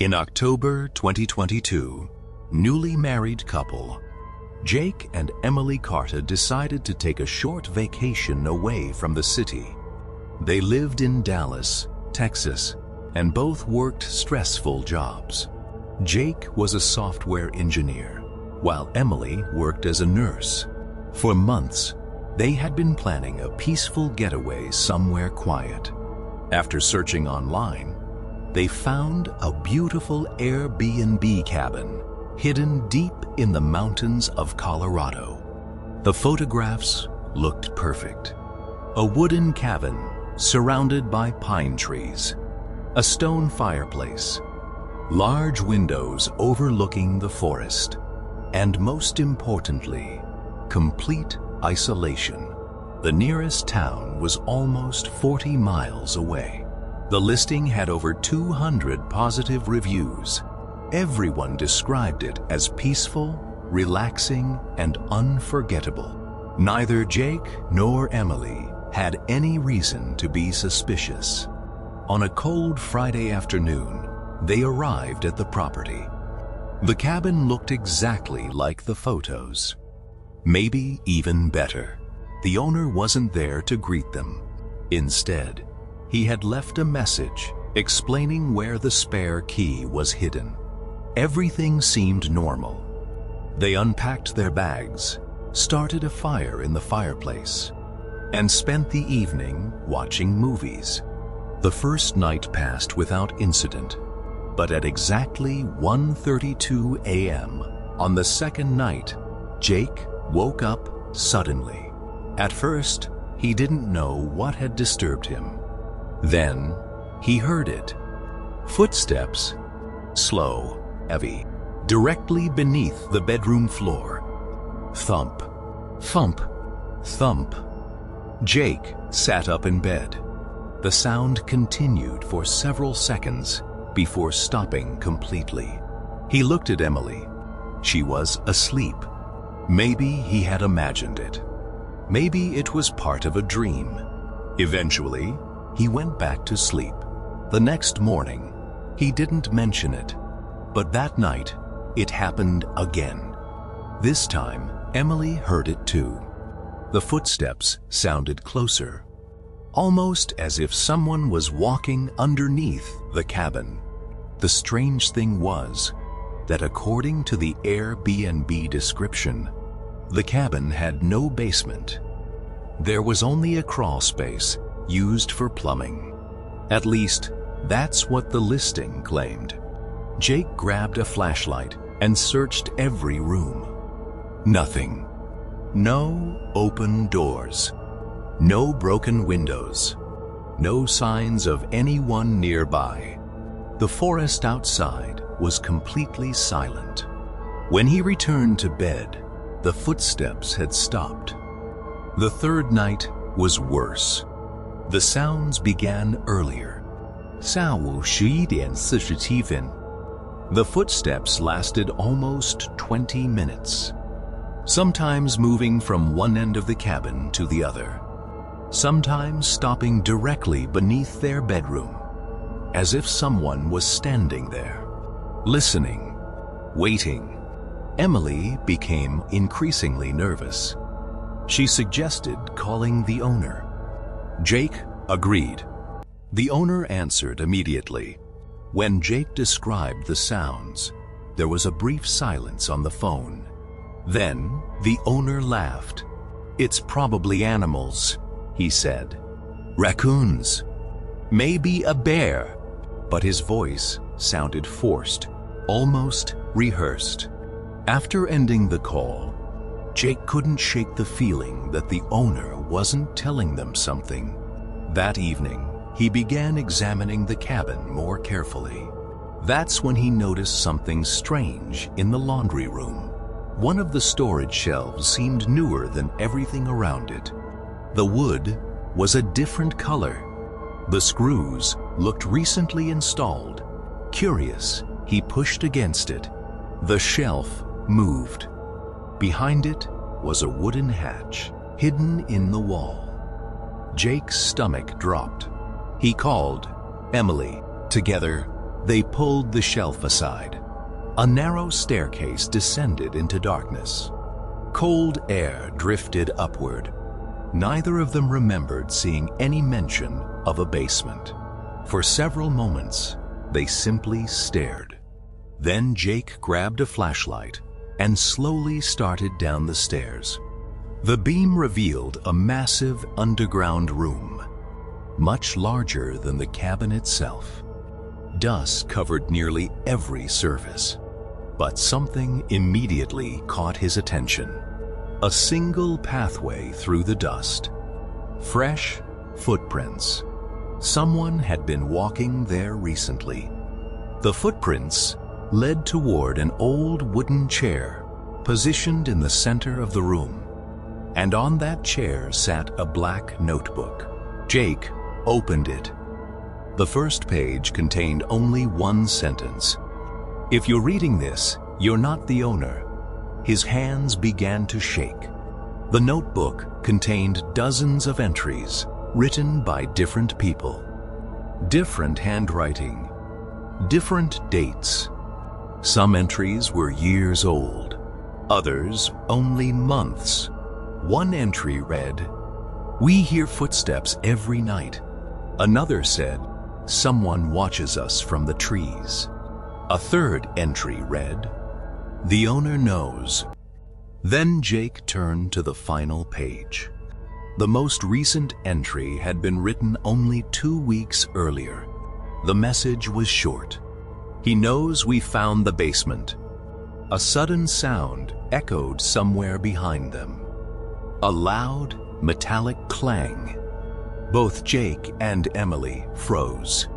In October 2022, newly married couple Jake and Emily Carter decided to take a short vacation away from the city. They lived in Dallas, Texas, and both worked stressful jobs. Jake was a software engineer, while Emily worked as a nurse. For months, they had been planning a peaceful getaway somewhere quiet. After searching online, they found a beautiful Airbnb cabin hidden deep in the mountains of Colorado. The photographs looked perfect. A wooden cabin surrounded by pine trees, a stone fireplace, large windows overlooking the forest, and most importantly, complete isolation. The nearest town was almost 40 miles away. The listing had over 200 positive reviews. Everyone described it as peaceful, relaxing, and unforgettable. Neither Jake nor Emily had any reason to be suspicious. On a cold Friday afternoon, they arrived at the property. The cabin looked exactly like the photos. Maybe even better. The owner wasn't there to greet them. Instead, he had left a message explaining where the spare key was hidden. Everything seemed normal. They unpacked their bags, started a fire in the fireplace, and spent the evening watching movies. The first night passed without incident, but at exactly 1:32 a.m. on the second night, Jake woke up suddenly. At first, he didn't know what had disturbed him. Then, he heard it. Footsteps, slow, heavy, directly beneath the bedroom floor. Thump, thump, thump. Jake sat up in bed. The sound continued for several seconds before stopping completely. He looked at Emily. She was asleep. Maybe he had imagined it. Maybe it was part of a dream. Eventually, he went back to sleep. The next morning, he didn't mention it, but that night, it happened again. This time, Emily heard it too. The footsteps sounded closer, almost as if someone was walking underneath the cabin. The strange thing was that according to the Airbnb description, the cabin had no basement. There was only a crawl space used for plumbing. At least, that's what the listing claimed. Jake grabbed a flashlight and searched every room. Nothing. No open doors. No broken windows. No signs of anyone nearby. The forest outside was completely silent. When he returned to bed, the footsteps had stopped. The third night was worse. The sounds began earlier. 下午11点47分. The footsteps lasted almost 20 minutes, sometimes moving from one end of the cabin to the other, sometimes stopping directly beneath their bedroom, as if someone was standing there, listening, waiting. Emily became increasingly nervous. She suggested calling the owner. Jake agreed. The owner answered immediately. When Jake described the sounds, there was a brief silence on the phone. Then the owner laughed. "It's probably animals," he said. "Raccoons. Maybe a bear." But his voice sounded forced, almost rehearsed. After ending the call, Jake couldn't shake the feeling that the owner wasn't telling them something. That evening, he began examining the cabin more carefully. That's when he noticed something strange in the laundry room. One of the storage shelves seemed newer than everything around it. The wood was a different color. The screws looked recently installed. Curious, he pushed against it. The shelf moved. Behind it was a wooden hatch, hidden in the wall. Jake's stomach dropped. He called Emily. Together, They pulled the shelf aside. A narrow staircase descended into darkness. Cold air drifted upward. Neither of them remembered seeing any mention of a basement. For several moments, they simply stared. Then Jake grabbed a flashlight and slowly started down the stairs. The beam revealed a massive underground room, much larger than the cabin itself. Dust covered nearly every surface, but something immediately caught his attention. A single pathway through the dust. Fresh footprints. Someone had been walking there recently. The footprints led toward an old wooden chair positioned in the center of the room, and on that chair sat a black notebook. Jake opened it. The first page contained only one sentence. "If you're reading this, you're not the owner." His hands began to shake. The notebook contained dozens of entries written by different people. Different handwriting, different dates. Some entries were years old, others only months. One entry read, "We hear footsteps every night." Another said, "Someone watches us from the trees." A third entry read, "The owner knows." Then Jake turned to the final page. The most recent entry had been written only 2 weeks earlier. The message was short. "He knows we found the basement." A sudden sound echoed somewhere behind them. A loud, metallic clang. Both Jake and Emily froze.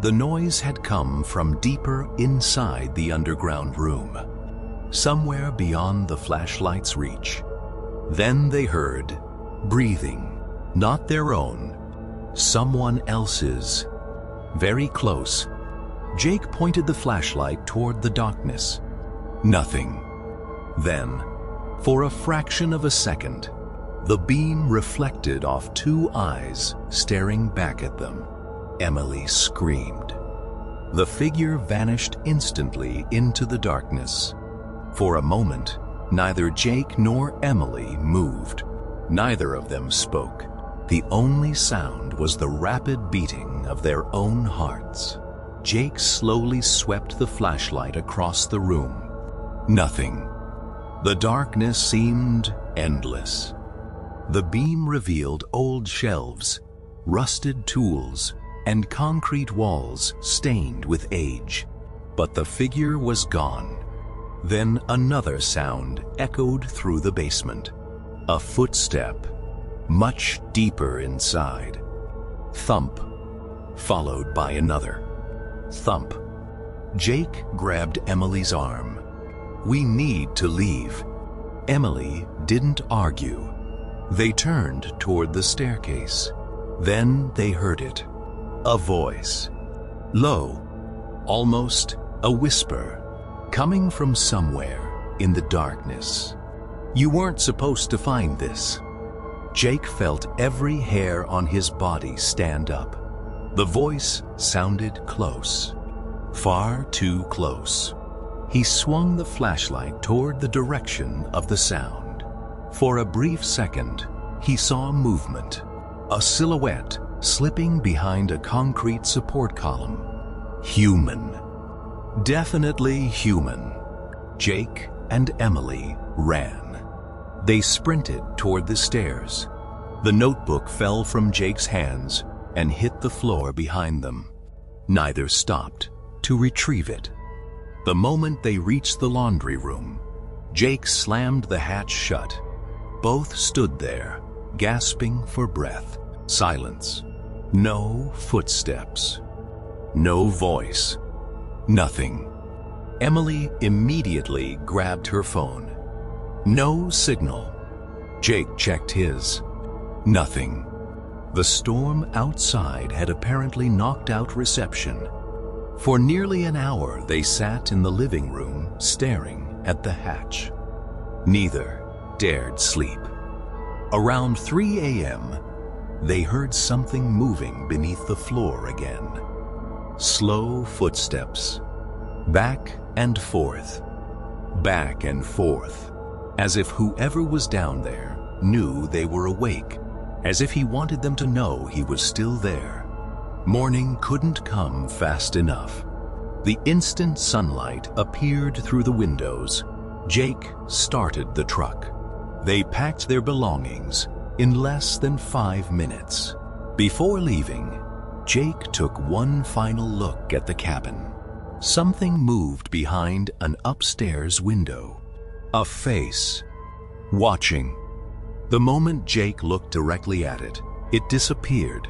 The noise had come from deeper inside the underground room, somewhere beyond the flashlight's reach. Then they heard breathing, not their own, someone else's. Very close. Jake pointed the flashlight toward the darkness. Nothing. Then, for a fraction of a second, the beam reflected off 2 eyes staring back at them. Emily screamed. The figure vanished instantly into the darkness. For a moment, neither Jake nor Emily moved. Neither of them spoke. The only sound was the rapid beating of their own hearts. Jake slowly swept the flashlight across the room. Nothing. The darkness seemed endless. The beam revealed old shelves, rusted tools, and concrete walls stained with age. But the figure was gone. Then another sound echoed through the basement. A footstep, much deeper inside. Thump, followed by another. Thump. Jake grabbed Emily's arm. "We need to leave." Emily didn't argue. They turned toward the staircase. Then they heard it. A voice. Low, almost a whisper, coming from somewhere in the darkness. "You weren't supposed to find this." Jake felt every hair on his body stand up. The voice sounded close. Far too close. He swung the flashlight toward the direction of the sound. For a brief second, he saw movement. A silhouette slipping behind a concrete support column. Human. Definitely human. Jake and Emily ran. They sprinted toward the stairs. The notebook fell from Jake's hands and hit the floor behind them. Neither stopped to retrieve it. The moment they reached the laundry room, Jake slammed the hatch shut. Both stood there, gasping for breath. Silence. No footsteps. No voice. Nothing. Emily immediately grabbed her phone. No signal. Jake checked his. Nothing. The storm outside had apparently knocked out reception. For nearly an hour, they sat in the living room, staring at the hatch. Neither dared sleep. Around 3 a.m., they heard something moving beneath the floor again. Slow footsteps. Back and forth. Back and forth. As if whoever was down there knew they were awake. As if he wanted them to know he was still there. Morning couldn't come fast enough. The instant sunlight appeared through the windows. Jake started the truck. They packed their belongings in less than 5 minutes. Before leaving, Jake took one final look at the cabin. Something moved behind an upstairs window. A face. Watching. The moment Jake looked directly at it, it disappeared.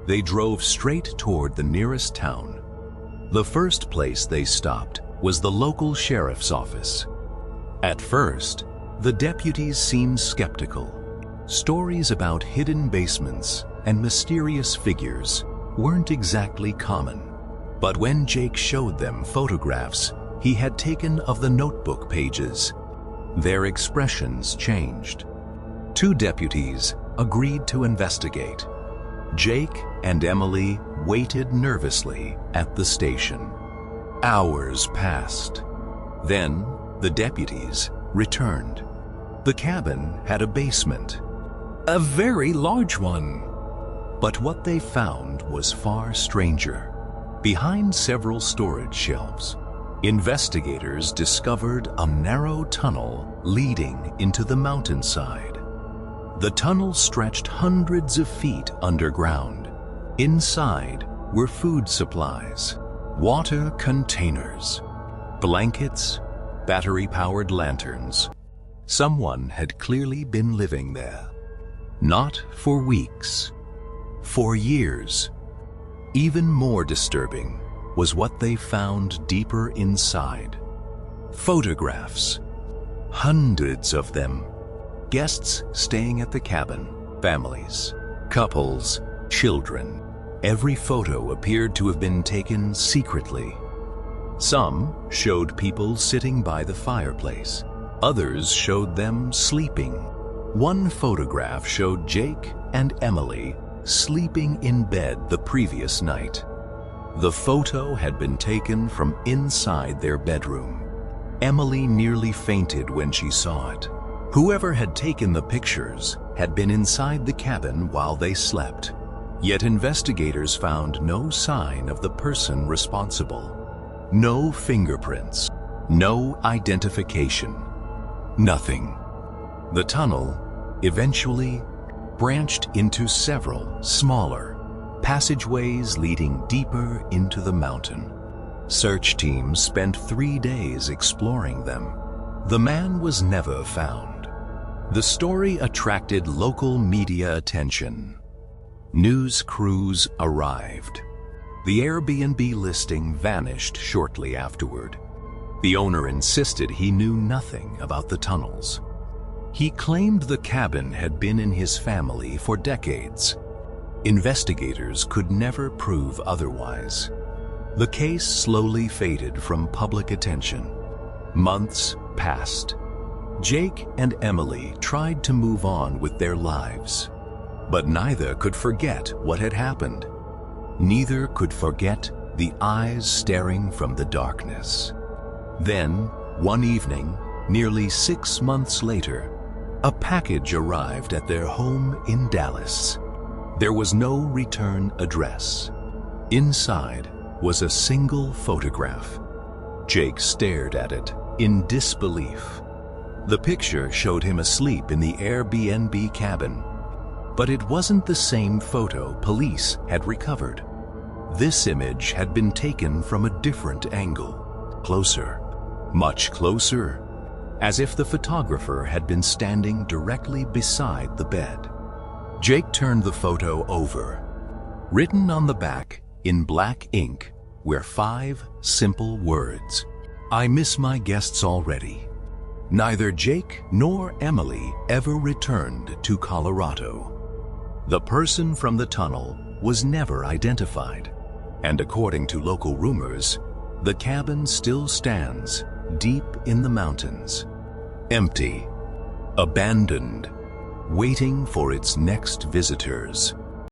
They drove straight toward the nearest town. The first place they stopped was the local sheriff's office. At first, the deputies seemed skeptical. Stories about hidden basements and mysterious figures weren't exactly common. But when Jake showed them photographs he had taken of the notebook pages, their expressions changed. 2 deputies agreed to investigate. Jake and Emily waited nervously at the station. Hours passed. Then the deputies returned. The cabin had a basement, a very large one. But what they found was far stranger. Behind several storage shelves, investigators discovered a narrow tunnel leading into the mountainside. The tunnel stretched hundreds of feet underground. Inside were food supplies, water containers, blankets, battery-powered lanterns. Someone had clearly been living there. Not for weeks, for years. Even more disturbing was what they found deeper inside. Photographs. Hundreds of them. Guests staying at the cabin, families, couples, children. Every photo appeared to have been taken secretly. Some showed people sitting by the fireplace. Others showed them sleeping. One photograph showed Jake and Emily sleeping in bed the previous night. The photo had been taken from inside their bedroom. Emily nearly fainted when she saw it. Whoever had taken the pictures had been inside the cabin while they slept. Yet investigators found no sign of the person responsible. No fingerprints, no identification, nothing. The tunnel eventually branched into several smaller passageways leading deeper into the mountain. Search teams spent 3 days exploring them. The man was never found. The story attracted local media attention. News crews arrived. The Airbnb listing vanished shortly afterward. The owner insisted he knew nothing about the tunnels. He claimed the cabin had been in his family for decades. Investigators could never prove otherwise. The case slowly faded from public attention. Months passed. Jake and Emily tried to move on with their lives, but neither could forget what had happened. Neither could forget the eyes staring from the darkness. Then, one evening, nearly 6 months later, a package arrived at their home in Dallas. There was no return address. Inside was a single photograph. Jake stared at it in disbelief. The picture showed him asleep in the Airbnb cabin, but it wasn't the same photo police had recovered. This image had been taken from a different angle, closer, much closer, as if the photographer had been standing directly beside the bed. Jake turned the photo over. Written on the back in black ink were 5 simple words. "I miss my guests already." Neither Jake nor Emily ever returned to Colorado. The person from the tunnel was never identified, and according to local rumors, the cabin still stands deep in the mountains, empty, abandoned, waiting for its next visitors.